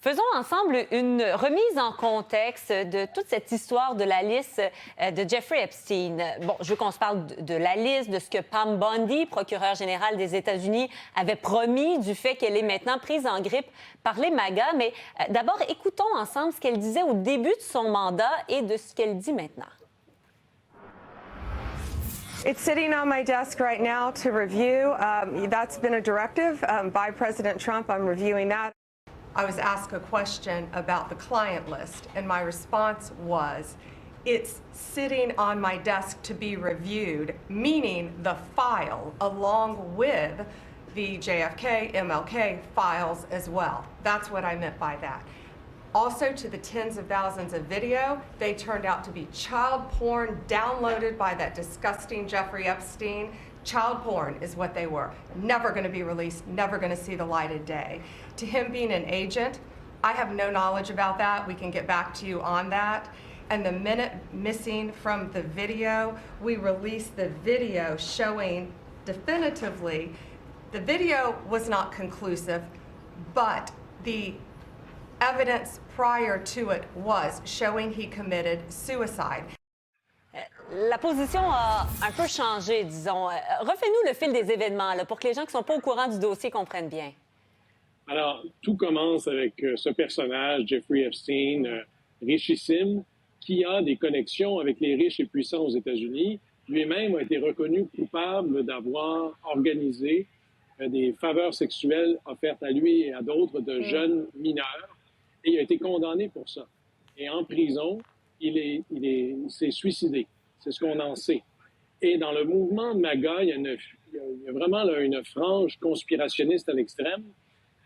Faisons ensemble une remise en contexte de toute cette histoire de la liste de Jeffrey Epstein. Bon, je veux qu'on se parle de la liste, de ce que Pam Bondi, procureur général des États-Unis, avait promis, du fait qu'elle est maintenant prise en grippe par les MAGA. Mais d'abord, écoutons ensemble ce qu'elle disait au début de son mandat et de ce qu'elle dit maintenant. It's sitting on my desk right now to review. That's been a directive by President Trump. I'm reviewing that. I was asked a question about the client list, and my response was, it's sitting on my desk to be reviewed, meaning the file along with the JFK, MLK files as well. That's what I meant by that. Also, to the tens of thousands of video, they turned out to be child porn downloaded by that disgusting Jeffrey Epstein. Child porn is what they were. Never going to be released, never going to see the light of day. To him being an agent, I have no knowledge about that. We can get back to you on that. And the minute missing from the video, we released the video showing definitively the video was not conclusive, but the evidence prior to it was showing he committed suicide. La position a un peu changé, disons. Refais-nous le fil des événements là, pour que les gens qui ne sont pas au courant du dossier comprennent bien. Alors, tout commence avec ce personnage, Jeffrey Epstein, richissime, qui a des connexions avec les riches et puissants aux États-Unis. Lui-même a été reconnu coupable d'avoir organisé des faveurs sexuelles offertes à lui et à d'autres de jeunes mineurs. Et il a été condamné pour ça. Et en prison, il s'est suicidé. C'est ce qu'on en sait. Et dans le mouvement MAGA, il y a vraiment là, une frange conspirationniste à l'extrême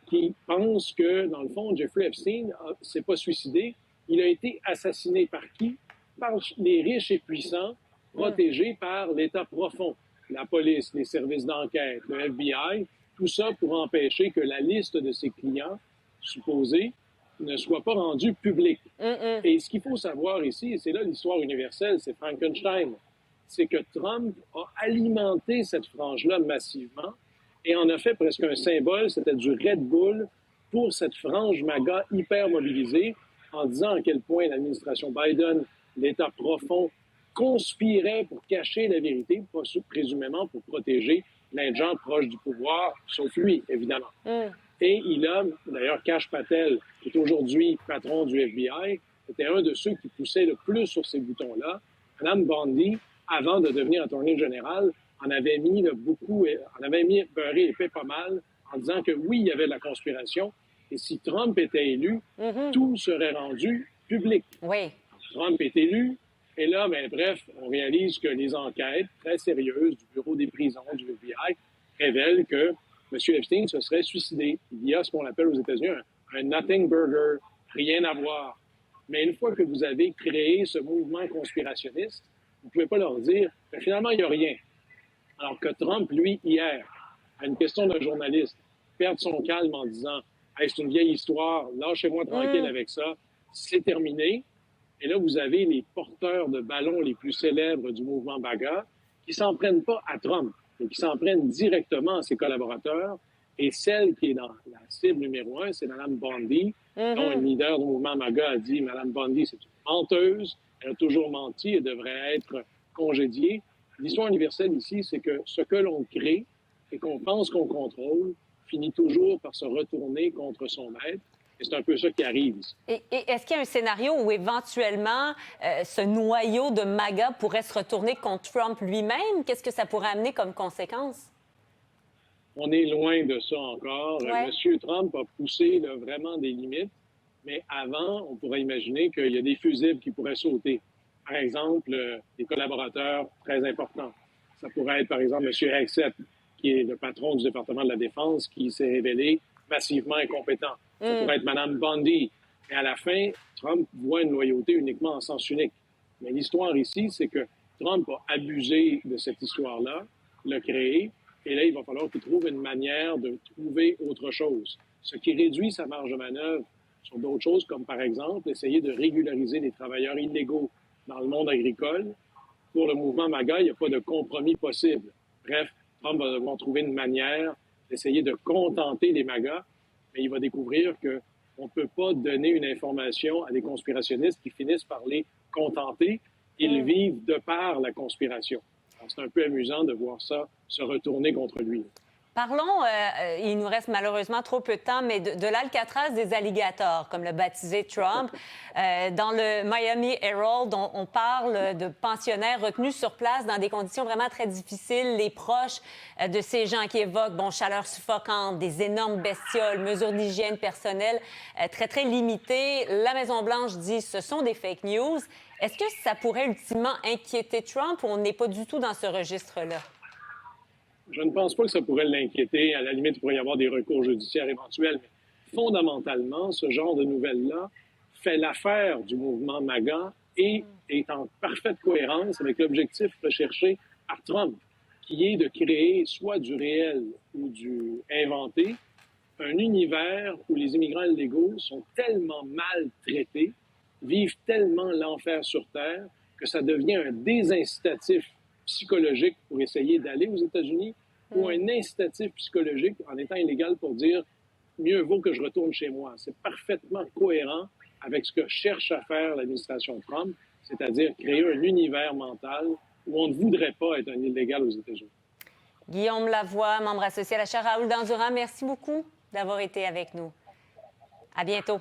qui pense que, dans le fond, Jeffrey Epstein ne s'est pas suicidé. Il a été assassiné par qui? Par les riches et puissants, protégés par l'État profond. La police, les services d'enquête, le FBI, tout ça pour empêcher que la liste de ses clients supposés ne soit pas rendue publique. Et ce qu'il faut savoir ici, et c'est là l'histoire universelle, c'est Frankenstein, c'est que Trump a alimenté cette frange-là massivement et en a fait presque un symbole, c'était du Red Bull pour cette frange MAGA hyper mobilisée, en disant à quel point l'administration Biden, l'État profond, conspirait pour cacher la vérité, présumément pour protéger plein de gens proches du pouvoir, sauf lui, évidemment. Et il a, d'ailleurs, Kash Patel, qui est aujourd'hui patron du FBI, était un de ceux qui poussait le plus sur ces boutons-là. Mme Bondi, avant de devenir attorney général, en avait mis beurré épais pas mal, en disant que oui, il y avait de la conspiration, et si Trump était élu, tout serait rendu public. Oui. Trump est élu, et là, bref, on réalise que les enquêtes très sérieuses du Bureau des prisons, du FBI, révèlent que M. Epstein se serait suicidé. Il y a ce qu'on appelle aux États-Unis un nothing burger, rien à voir. Mais une fois que vous avez créé ce mouvement conspirationniste, vous ne pouvez pas leur dire que finalement, il n'y a rien. Alors que Trump, lui, hier, à une question d'un journaliste, perd son calme en disant hey, c'est une vieille histoire, lâchez-moi tranquille avec ça, c'est terminé. Et là, vous avez les porteurs de ballons les plus célèbres du mouvement MAGA qui s'en prennent pas à Trump, mais qui s'en prennent directement à ses collaborateurs. Et celle qui est dans la cible numéro 1, c'est Mme Bondi, dont un leader du mouvement MAGA a dit Mme Bondi, c'est une menteuse, elle a toujours menti, elle devrait être congédiée. L'histoire universelle ici, c'est que ce que l'on crée et qu'on pense qu'on contrôle finit toujours par se retourner contre son maître. Et c'est un peu ça qui arrive ici. Et est-ce qu'il y a un scénario où éventuellement ce noyau de MAGA pourrait se retourner contre Trump lui-même? Qu'est-ce que ça pourrait amener comme conséquence? On est loin de ça encore. Ouais. M. Trump a poussé là, vraiment des limites, mais avant, on pourrait imaginer qu'il y a des fusibles qui pourraient sauter. Par exemple, des collaborateurs très importants. Ça pourrait être, par exemple, M. Hegseth, qui est le patron du département de la Défense, qui s'est révélé massivement incompétent. Ça pourrait être Mme Bondi. Et à la fin, Trump voit une loyauté uniquement en sens unique. Mais l'histoire ici, c'est que Trump a abusé de cette histoire-là, l'a créée, et là, il va falloir qu'il trouve une manière de trouver autre chose. Ce qui réduit sa marge de manœuvre sur d'autres choses, comme par exemple essayer de régulariser les travailleurs illégaux dans le monde agricole. Pour le mouvement MAGA, il n'y a pas de compromis possible. Bref, Trump va devoir trouver une manière d'essayer de contenter les MAGA, mais il va découvrir que On ne peut pas donner une information à des conspirationnistes qui finissent par les contenter. Ils vivent de par la conspiration. Alors, c'est un peu amusant de voir ça se retourner contre lui. Parlons, il nous reste malheureusement trop peu de temps, mais de l'Alcatraz des alligators, comme le baptisé Trump. Dans le Miami Herald, on parle de pensionnaires retenus sur place dans des conditions vraiment très difficiles. Les proches de ces gens qui évoquent, chaleur suffocante, des énormes bestioles, mesures d'hygiène personnelle très, très limitées. La Maison-Blanche dit que ce sont des fake news. Est-ce que ça pourrait ultimement inquiéter Trump ou on n'est pas du tout dans ce registre-là? Je ne pense pas que ça pourrait l'inquiéter. À la limite, il pourrait y avoir des recours judiciaires éventuels. Mais fondamentalement, ce genre de nouvelles-là fait l'affaire du mouvement MAGA et est en parfaite cohérence avec l'objectif recherché par Trump, qui est de créer soit du réel ou du inventé, un univers où les immigrants illégaux sont tellement maltraités, vivent tellement l'enfer sur Terre, que ça devient un désincitatif psychologique pour essayer d'aller aux États-Unis ou un incitatif psychologique en étant illégal pour dire mieux vaut que je retourne chez moi. C'est parfaitement cohérent avec ce que cherche à faire l'administration Trump, c'est-à-dire créer un univers mental où on ne voudrait pas être un illégal aux États-Unis. Guillaume Lavoie, membre associé à la chaire Raoul Dandurand, merci beaucoup d'avoir été avec nous. À bientôt.